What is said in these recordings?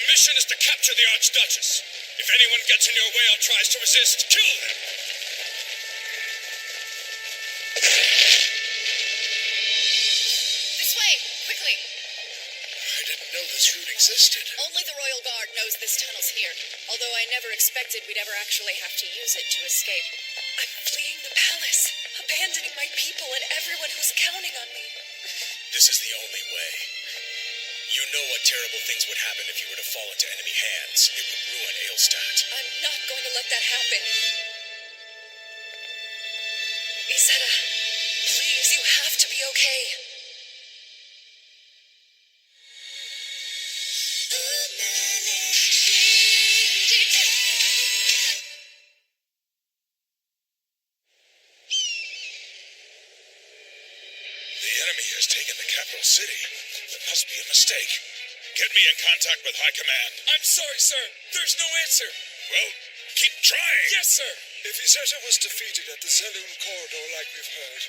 mission is to capture the Archduchess. If anyone gets in your way or tries to resist, kill them! This way! Quickly! I didn't know this route existed. Only the Royal Guard knows this tunnel's here, although I never expected we'd ever actually have to use it to escape. I'm fleeing the palace, abandoning my people and everyone who's counting on me. This is the only way. You know what terrible things would happen if you were to fall into enemy hands. It would ruin Aelstadt. I'm not going to let that happen. Izetta, please, you have to be okay. The enemy has taken the capital city. That must be a mistake. Get me in contact with High Command. I'm sorry, sir. There's no answer. Well, keep trying. Yes, sir. If Izetta was defeated at the Zelun corridor like we've heard,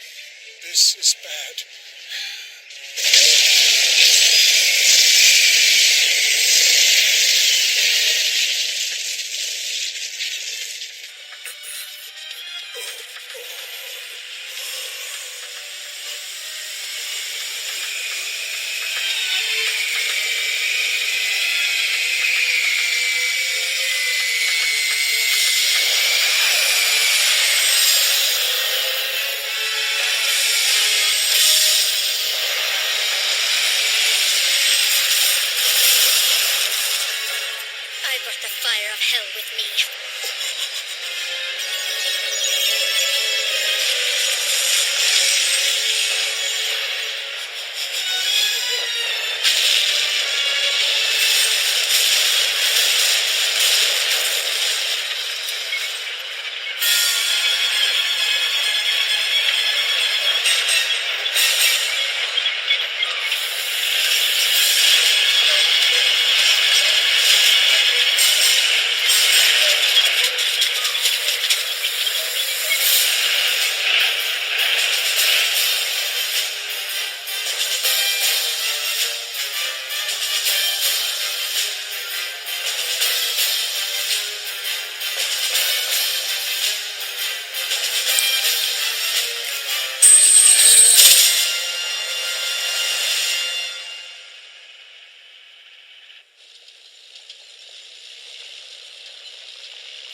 this is bad. I brought the fire of hell with me.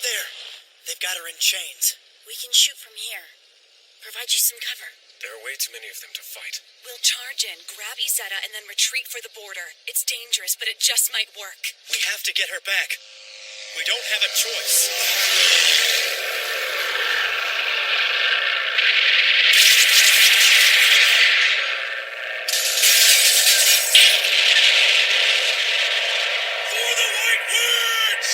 There. They've got her in chains. We can shoot from here. Provide you some cover. There are way too many of them to fight. We'll charge in, grab Izetta, and then retreat for the border. It's dangerous, but it just might work. We have to get her back. We don't have a choice. For the White Words!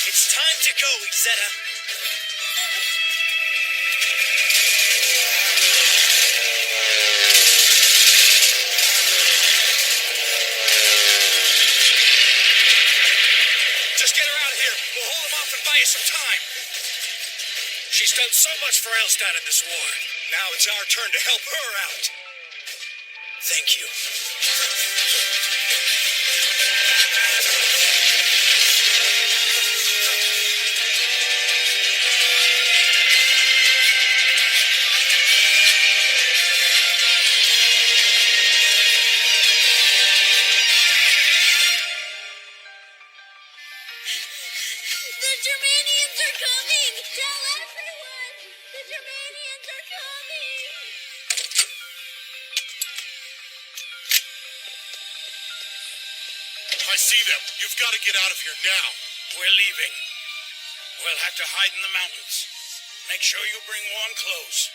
It's time to go, Izetta. Just get her out of here. We'll hold them off and buy you some time. She's done so much for Aelstadt in this war. Now it's our turn to help her out. Thank you. The Germanians are coming! Tell everyone! The Germanians are coming! I see them. You've got to get out of here now. We're leaving. We'll have to hide in the mountains. Make sure you bring warm clothes.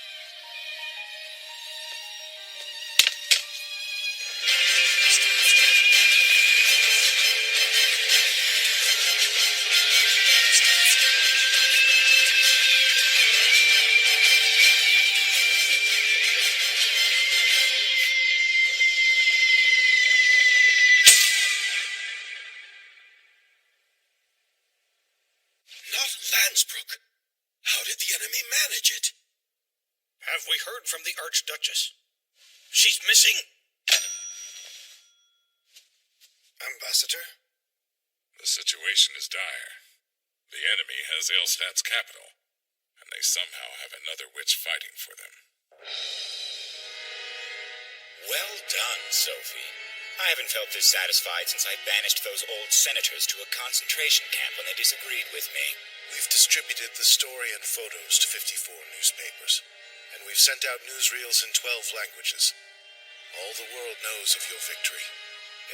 manage it. Have we heard from the Archduchess? She's missing? Ambassador? The situation is dire. The enemy has Aelstad's capital, and they somehow have another witch fighting for them. Well done, Sophie. I haven't felt this satisfied since I banished those old senators to a concentration camp when they disagreed with me. We've distributed the story and photos to 54 newspapers, and we've sent out newsreels in 12 languages. All the world knows of your victory.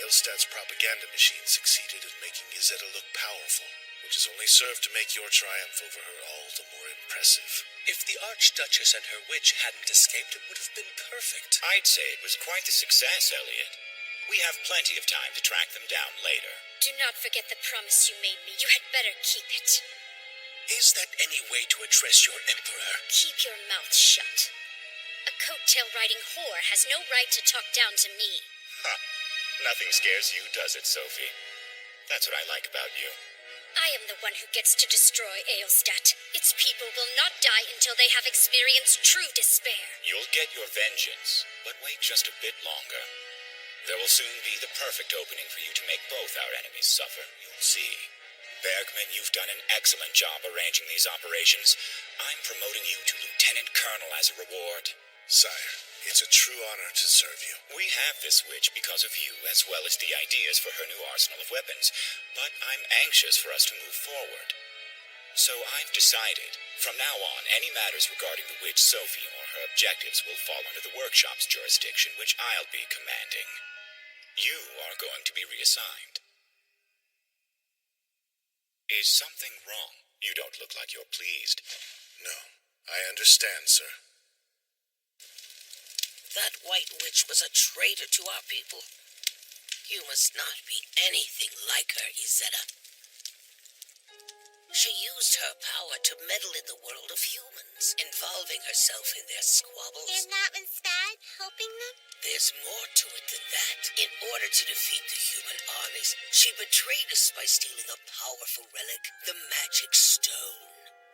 Aelstad's propaganda machine succeeded in making Izetta look powerful, which has only served to make your triumph over her all the more impressive. If the Archduchess and her witch hadn't escaped, it would have been perfect. I'd say it was quite a success, Elliot. We have plenty of time to track them down later. Do not forget the promise you made me. You had better keep it. Is that any way to address your Emperor? Keep your mouth shut. A coattail-riding whore has no right to talk down to me. Huh. Nothing scares you, does it, Sophie? That's what I like about you. I am the one who gets to destroy Aelstad. Its people will not die until they have experienced true despair. You'll get your vengeance, but wait just a bit longer. There will soon be the perfect opening for you to make both our enemies suffer. You'll see. Bergman, you've done an excellent job arranging these operations. I'm promoting you to Lieutenant Colonel as a reward. Sire, it's a true honor to serve you. We have this witch because of you, as well as the ideas for her new arsenal of weapons, but I'm anxious for us to move forward. So I've decided, from now on, any matters regarding the witch Sophie or her objectives will fall under the workshop's jurisdiction, which I'll be commanding. You are going to be reassigned. Is something wrong? You don't look like you're pleased. No, I understand, sir. That white witch was a traitor to our people. You must not be anything like her, Izetta. She used her power to meddle in the world of humans, involving herself in their squabbles. And that was bad, helping them? There's more to it than that. In order to defeat the human armies, she betrayed us by stealing a powerful relic, the Magic Stone.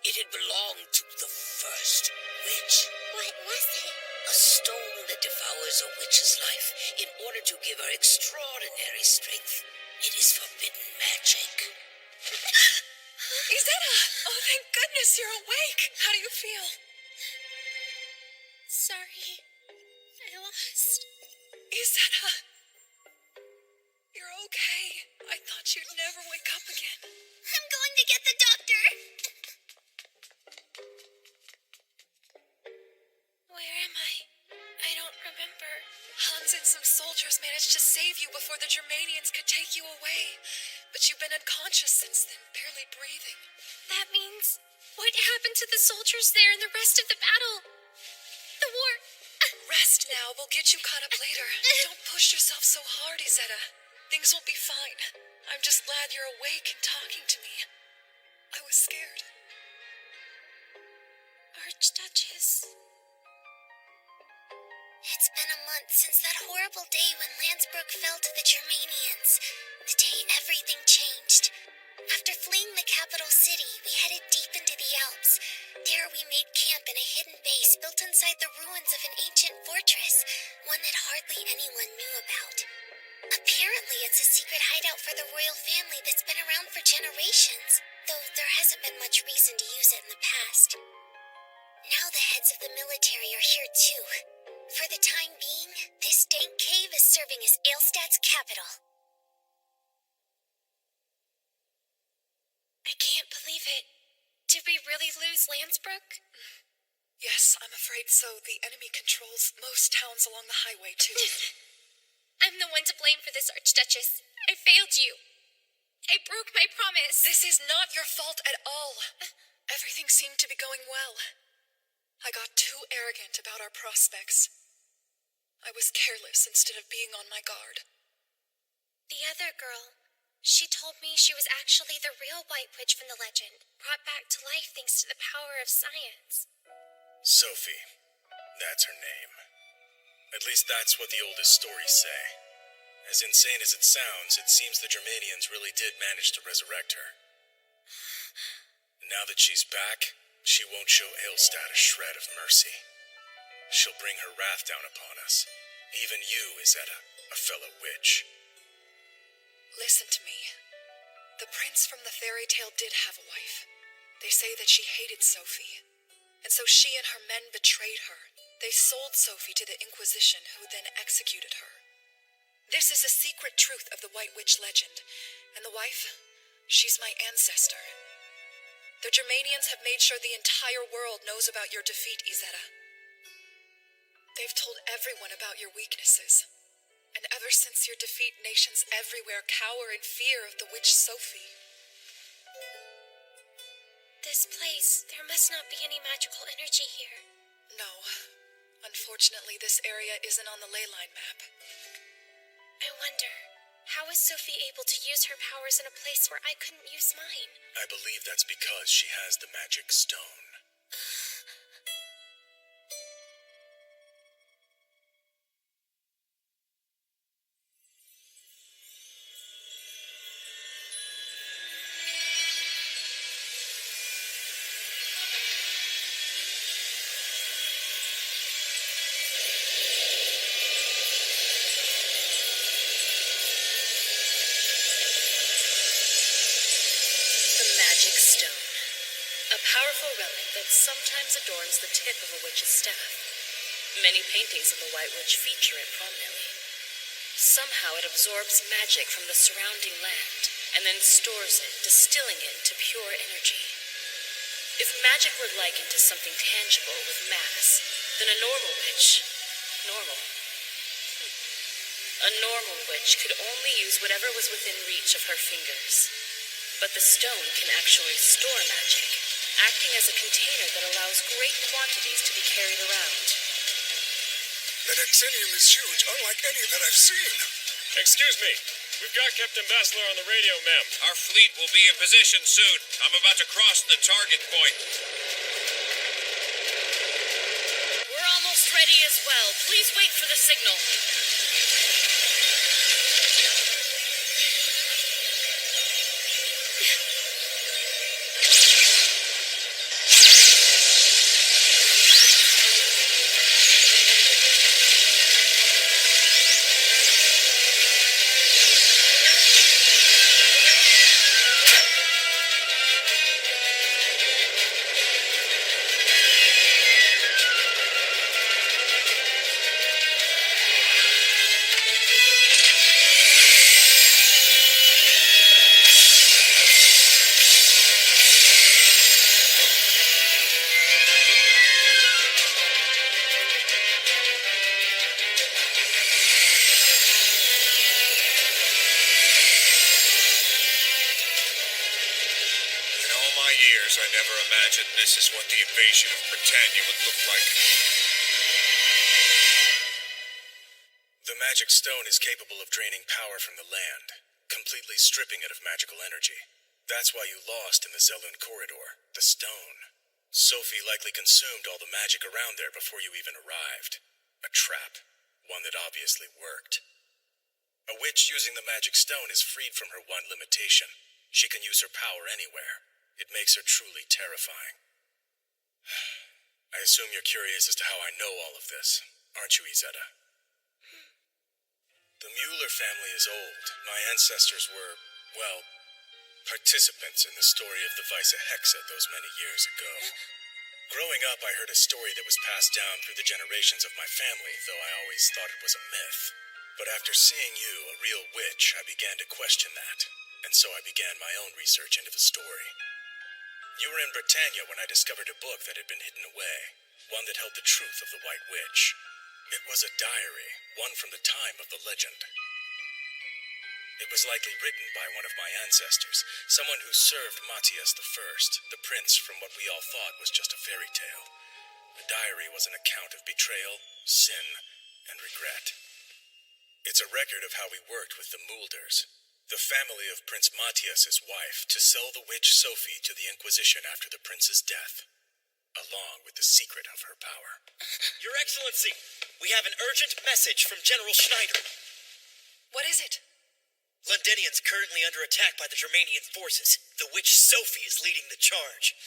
It had belonged to the first witch. What was it? A stone that devours a witch's life in order to give her extraordinary strength. It is forbidden magic. Izetta! Oh, thank goodness you're awake. How do you feel? Sorry. I lost. Izetta! You're okay. I thought you'd never wake up again. I'm going to get the doctor. Where am I? I don't remember. Hans and some soldiers managed to save you before the Germanians could take you away. But you've been unconscious since then, barely breathing. That means... What happened to the soldiers there and the rest of the battle? The war... Rest now. We'll get you caught up later. Don't push yourself so hard, Izetta. Things will be fine. I'm just glad you're awake and talking to me. I was scared. Archduchess... It's been a month since that horrible day when Landsbrook fell to the Germanians. The day everything changed. After fleeing the capital city, we headed deep into the Alps. There we made camp in a hidden base built inside the ruins of an ancient fortress, one that hardly anyone knew about. Apparently, it's a secret hideout for the royal family that's been around for generations, though there hasn't been much reason to use it in the past. Now the heads of the military are here too. For the time being, this dank cave is serving as Aelstad's capital. I can't believe it. Did we really lose Landsbrook? Yes, I'm afraid so. The enemy controls most towns along the highway, too. I'm the one to blame for this, Archduchess. I failed you. I broke my promise. This is not your fault at all. Everything seemed to be going well. I got too arrogant about our prospects. I was careless instead of being on my guard. The other girl, she told me she was actually the real White Witch from the legend, brought back to life thanks to the power of science. Sophie. That's her name. At least that's what the oldest stories say. As insane as it sounds, it seems the Germanians really did manage to resurrect her. Now that she's back, She won't show Aelstad a shred of mercy. She'll bring her wrath down upon us. Even you, Izetta, a fellow witch. Listen to me. The prince from the fairy tale did have a wife. They say that she hated Sophie. And so she and her men betrayed her. They sold Sophie to the Inquisition, who then executed her. This is a secret truth of the White Witch legend. And the wife? She's my ancestor. The Germanians have made sure the entire world knows about your defeat, Izetta. They've told everyone about your weaknesses. And ever since your defeat, nations everywhere cower in fear of the witch Sophie. This place, there must not be any magical energy here. No. Unfortunately, this area isn't on the ley line map. I wonder, how is Sophie able to use her powers in a place where I couldn't use mine? I believe that's because she has the magic stone. Magic Stone. A powerful relic that sometimes adorns the tip of a witch's staff. Many paintings of the White Witch feature it prominently. Somehow it absorbs magic from the surrounding land and then stores it, distilling it into pure energy. If magic were likened to something tangible with mass, then a normal witch... normal. A normal witch could only use whatever was within reach of her fingers. But the stone can actually store magic, acting as a container that allows great quantities to be carried around. That Exenium is huge, unlike any that I've seen. Excuse me. We've got Captain Basler on the radio, ma'am. Our fleet will be in position soon. I'm about to cross the target point. We're almost ready as well. Please wait for the signal. I never imagined this is what the invasion of Britannia would look like. The magic stone is capable of draining power from the land, completely stripping it of magical energy. That's why you lost in the Zelun corridor, the stone. Sophie likely consumed all the magic around there before you even arrived. A trap, one that obviously worked. A witch using the magic stone is freed from her one limitation. She can use her power anywhere. It makes her truly terrifying. I assume you're curious as to how I know all of this, aren't you, Izetta? The Mueller family is old. My ancestors were, well, participants in the story of the Weisse Hexe those many years ago. Growing up, I heard a story that was passed down through the generations of my family, though I always thought it was a myth. But after seeing you, a real witch, I began to question that, and so I began my own research into the story. You were in Britannia when I discovered a book that had been hidden away, one that held the truth of the White Witch. It was a diary, one from the time of the legend. It was likely written by one of my ancestors, someone who served Matthias I, the prince from what we all thought was just a fairy tale. The diary was an account of betrayal, sin, and regret. It's a record of how we worked with the Muelders, the family of Prince Matthias's wife, to sell the witch Sophie to the Inquisition after the prince's death, along with the secret of her power. Your Excellency, we have an urgent message from General Schneider. What is it? Londinian's currently under attack by the Germanian forces. The witch Sophie is leading the charge.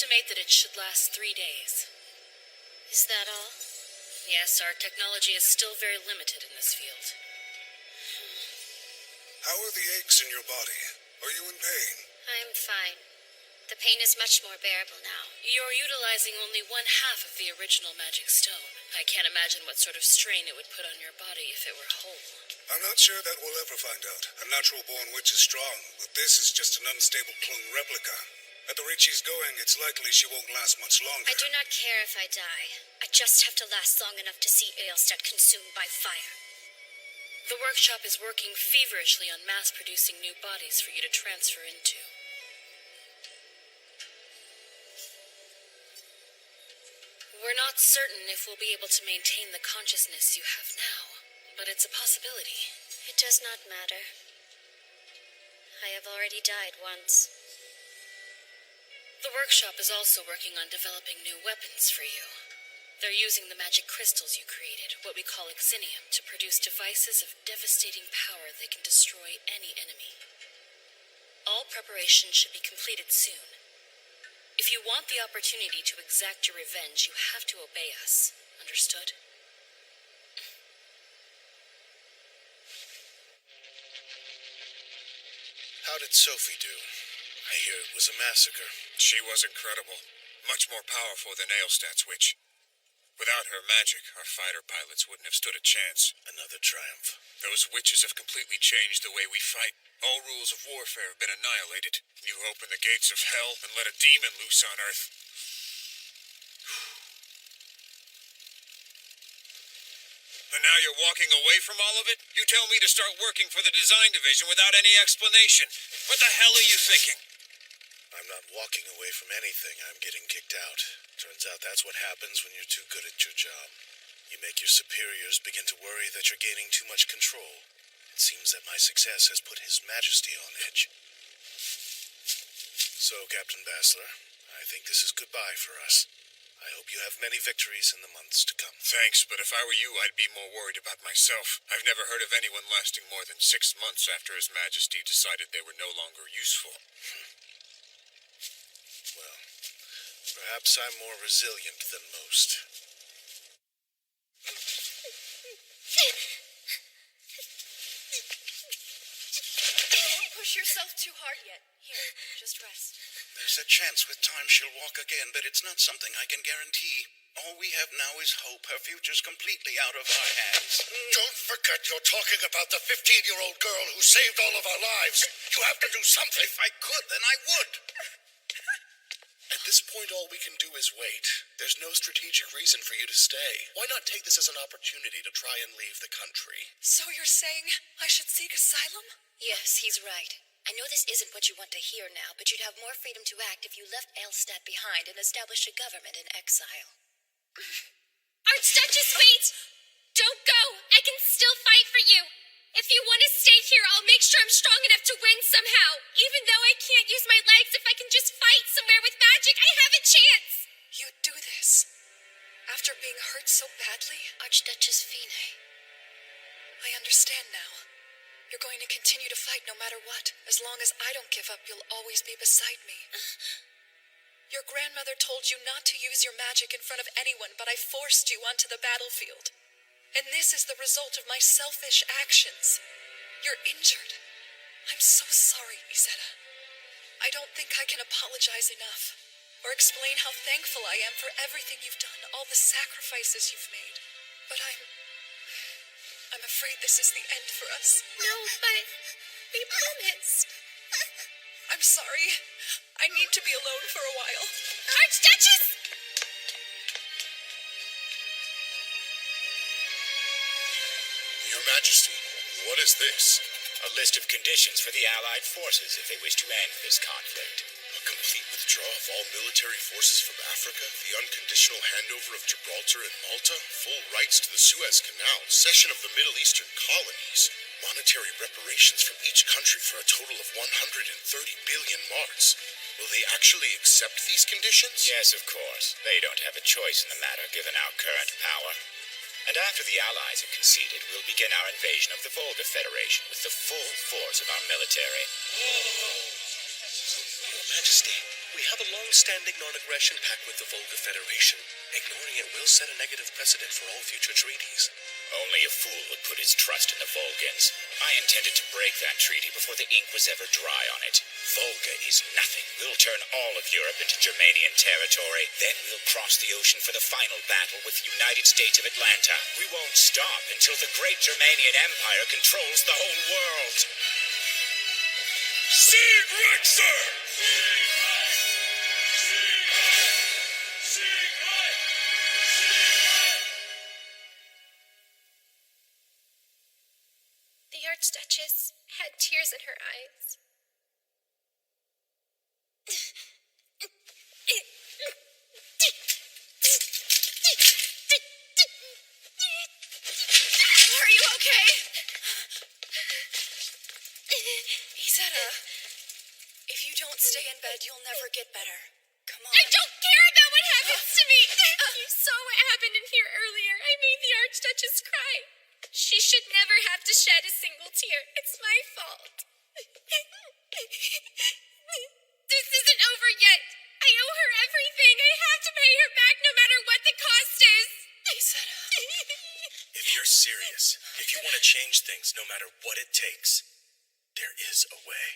estimate that it should last 3 days. Is that all? Yes, our technology is still very limited in this field. How are the aches in your body? Are you in pain? I'm fine. The pain is much more bearable now. You're utilizing only 1/2 of the original magic stone. I can't imagine what sort of strain it would put on your body if it were whole. I'm not sure that we'll ever find out. A natural-born witch is strong, but this is just an unstable clone replica. At the rate she's going, it's likely she won't last much longer. I do not care if I die. I just have to last long enough to see Aelstad consumed by fire. The workshop is working feverishly on mass-producing new bodies for you to transfer into. We're not certain if we'll be able to maintain the consciousness you have now, but it's a possibility. It does not matter. I have already died once. The workshop is also working on developing new weapons for you. They're using the magic crystals you created, what we call Exinium, to produce devices of devastating power that can destroy any enemy. All preparation should be completed soon. If you want the opportunity to exact your revenge, you have to obey us. Understood? How did Sophie do? I hear it was a massacre. She was incredible. Much more powerful than Aelstad's witch. Without her magic, our fighter pilots wouldn't have stood a chance. Another triumph. Those witches have completely changed the way we fight. All rules of warfare have been annihilated. You open the gates of hell and let a demon loose on Earth. And now you're walking away from all of it? You tell me to start working for the design division without any explanation. What the hell are you thinking? I'm not walking away from anything. I'm getting kicked out. Turns out that's what happens when you're too good at your job. You make your superiors begin to worry that you're gaining too much control. It seems that my success has put His Majesty on edge. So, Captain Basler, I think this is goodbye for us. I hope you have many victories in the months to come. Thanks, but if I were you, I'd be more worried about myself. I've never heard of anyone lasting more than 6 months after His Majesty decided they were no longer useful. Well, perhaps I'm more resilient than most. Don't push yourself too hard yet. Here, just rest. There's a chance with time she'll walk again, but it's not something I can guarantee. All we have now is hope. Her future's completely out of our hands. Don't forget you're talking about the 15-year-old girl who saved all of our lives. You have to do something. If I could, then I would. At this point, all we can do is wait. There's no strategic reason for you to stay. Why not take this as an opportunity to try and leave the country? So you're saying I should seek asylum? Yes, he's right. I know this isn't what you want to hear now, but you'd have more freedom to act if you left Aelstad behind and established a government in exile. Archduchess, wait! Don't go! I can still fight for you! If you want to stay here, I'll make sure I'm strong enough to win somehow. Even though I can't use my legs, if I can just fight somewhere with magic, I have a chance! You'd do this? After being hurt so badly? Archduchess Fine. I understand now. You're going to continue to fight no matter what. As long as I don't give up, you'll always be beside me. Your grandmother told you not to use your magic in front of anyone, but I forced you onto the battlefield. And this is the result of my selfish actions. You're injured. I'm so sorry, Izetta. I don't think I can apologize enough, or explain how thankful I am for everything you've done, all the sacrifices you've made. But I'm afraid this is the end for us. No, but we promised. I'm sorry. I need to be alone for a while. Archduchess! Your Majesty, what is this? A list of conditions for the Allied forces if they wish to end this conflict. A complete withdrawal of all military forces from Africa, the unconditional handover of Gibraltar and Malta, full rights to the Suez Canal, cession of the Middle Eastern colonies, monetary reparations from each country for a total of 130 billion marks. Will they actually accept these conditions? Yes, of course. They don't have a choice in the matter given our current power. And after the Allies have conceded, we'll begin our invasion of the Volga Federation with the full force of our military. Your Majesty, we have a long-standing non-aggression pact with the Volga Federation. Ignoring it will set a negative precedent for all future treaties. Only a fool would put his trust in the Volgans. I intended to break that treaty before the ink was ever dry on it. Volga is nothing. We'll turn all of Europe into Germanian territory. Then we'll cross the ocean for the final battle with the United States of Atlanta. We won't stop until the great Germanian Empire controls the whole world. Sieg Rexer! The Archduchess had tears in her eyes. Are you okay? Izetta, if you don't stay in bed, you'll never get better. Come on. I don't care about what happens to me. You saw what happened in here earlier. I made the Archduchess cry. She should never have to shed a single tear. It's my fault. This isn't over yet. I owe her everything. I have to pay her back no matter what the cost is. Izetta. If you're serious, if you want to change things no matter what it takes, there is a way.